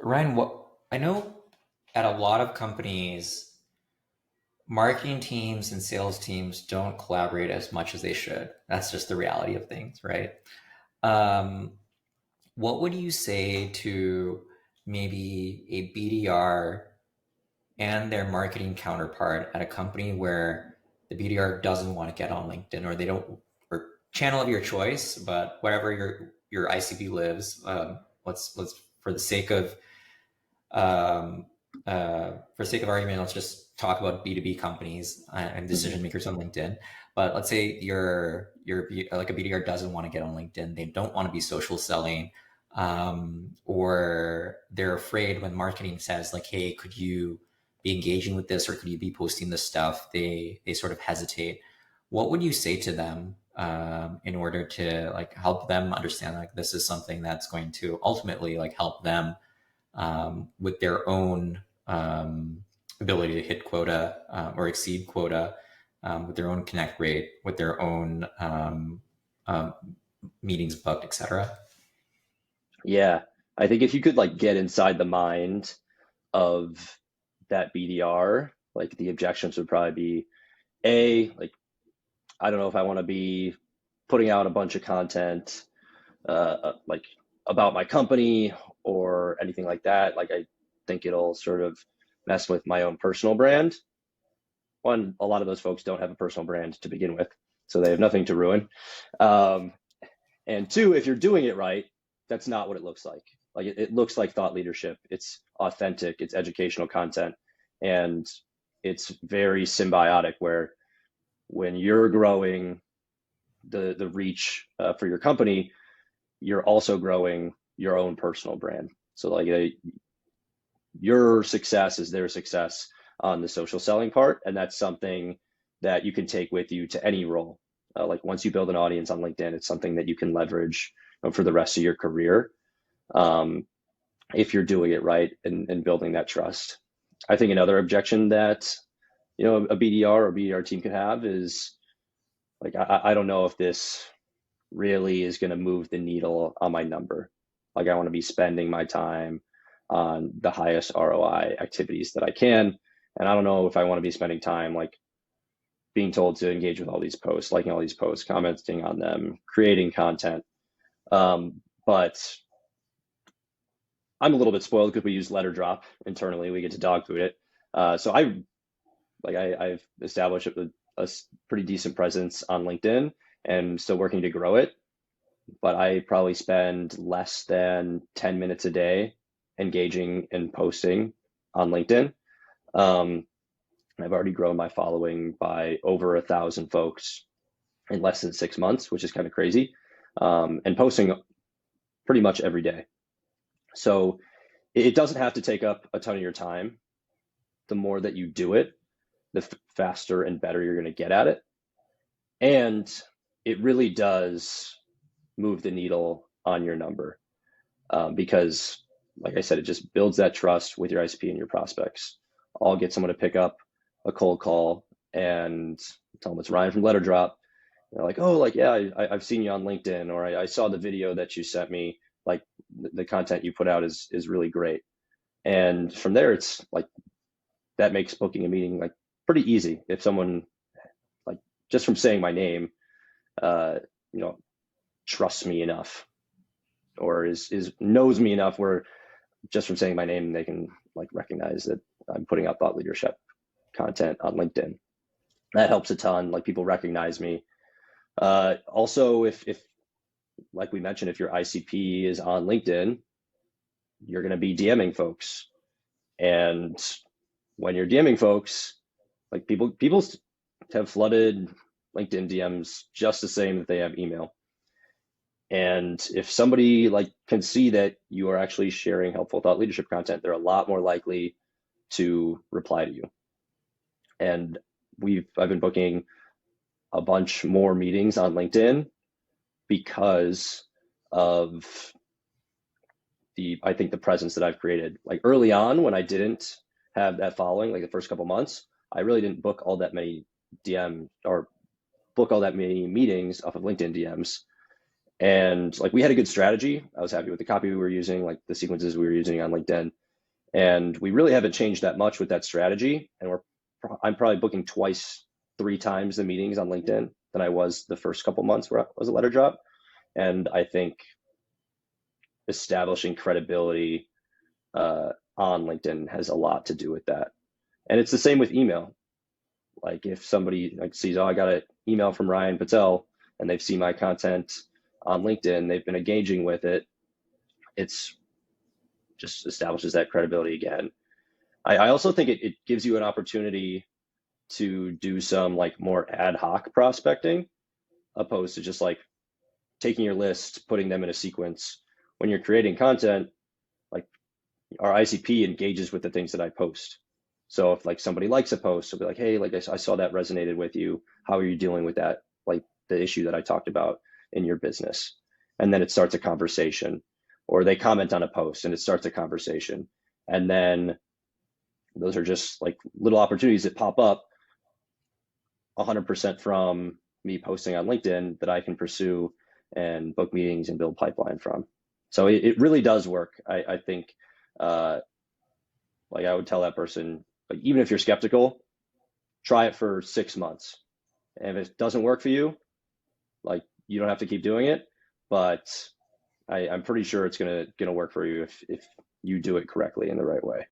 Ryan, what I know at a lot of companies, marketing teams and sales teams don't collaborate as much as they should. That's just the reality of things, right? Um, what would you say to maybe a BDR and their marketing counterpart at a company where the BDR doesn't want to get on LinkedIn, or they don't, or channel of your choice, but wherever your ICP lives, let's for the sake of um, for sake of argument, let's just talk about B2B companies and Mhm. decision makers on LinkedIn. But let's say you're like a BDR doesn't want to get on LinkedIn. They don't want to be social selling, or they're afraid when marketing says like, "Hey, could you be engaging with this, or could you be posting this stuff?" They sort of hesitate. What would you say to them in order to like help them understand like this is something that's going to ultimately like help them with their own ability to hit quota or exceed quota, with their own connect rate, with their own um, meetings booked, etc. Yeah, I think if you could like get inside the mind of that BDR, like the objections would probably be like I don't know if I want to be putting out a bunch of content like about my company or anything like that. Like I think it'll sort of mess with my own personal brand. One, a lot of those folks don't have a personal brand to begin with, so they have nothing to ruin. Um, And two, if you're doing it right, that's not what it looks like. Like it looks like thought leadership. It's authentic, it's educational content, and it's very symbiotic where when you're growing the reach for your company, you're also growing your own personal brand. So like your success is their success on the social selling part, and that's something that you can take with you to any role. Like once you build an audience on LinkedIn, it's something that you can leverage for the rest of your career um, if you're doing it right and building that trust. I think another objection that a BDR or BDR team could have is like I don't know if this really is going to move the needle on my number. Like I want to be spending my time on the highest ROI activities that I can. And I don't know if I want to be spending time like being told to engage with all these posts, liking all these posts, commenting on them, creating content. But I'm a little bit spoiled because we use Letterdrop internally. We get to dog food it. So I've established a pretty decent presence on LinkedIn and still working to grow it, but I probably spend less than 10 minutes a day engaging and posting on LinkedIn. Um, I've already grown my following by over 1,000 folks in less than 6 months, which is kind of crazy, and posting pretty much every day. So it doesn't have to take up a ton of your time. The more that you do it, the faster and better you're going to get at it. And it really does move the needle on your number because, like I said, it just builds that trust with your ICP and your prospects. I'll get someone to pick up a cold call and tell them it's Ryan from Letterdrop. They're like, oh, like, yeah, I've seen you on LinkedIn, or I saw the video that you sent me. Like the content you put out is really great. And from there, it's like that makes booking a meeting like pretty easy. If someone like just from saying my name, uh, you know, trusts me enough or is knows me enough where just from saying my name they can like recognize that I'm putting out thought leadership content on LinkedIn. That helps a ton. Like people recognize me. Also, if like we mentioned, if your ICP is on LinkedIn, you're going to be DMing folks, and when you're DMing folks, like people have flooded LinkedIn DMs just the same that they have email. And if somebody like can see that you are actually sharing helpful thought leadership content, they're a lot more likely to reply to you. And I've been booking a bunch more meetings on LinkedIn because of I think the presence that I've created. Like early on when I didn't have that following, like the first couple months, I really didn't book all that many DM or book all that many meetings off of LinkedIn DMs. And like we had a good strategy. I was happy with the copy we were using, like the sequences we were using on LinkedIn. And we really haven't changed that much with that strategy. And I'm probably booking twice, three times the meetings on LinkedIn than I was the first couple months where I was a letter drop. And I think establishing credibility on LinkedIn has a lot to do with that. And it's the same with email. Like if somebody like sees, oh, I got an email from Ryan Patel, and they've seen my content on LinkedIn, they've been engaging with it. It's just establishes that credibility again. I also think it gives you an opportunity to do some like more ad hoc prospecting, opposed to just like taking your list, putting them in a sequence. When you're creating content, like our ICP engages with the things that I post. So if like somebody likes a post, they'll be like, hey, like I saw that resonated with you. How are you dealing with that? Like the issue that I talked about in your business. And then it starts a conversation, or they comment on a post and it starts a conversation. And then those are just like little opportunities that pop up 100% from me posting on LinkedIn that I can pursue and book meetings and build pipeline from. So it really does work. I think like I would tell that person, like even if you're skeptical, try it for 6 months. And if it doesn't work for you, like you don't have to keep doing it. But I'm pretty sure it's gonna work for you if you do it correctly in the right way.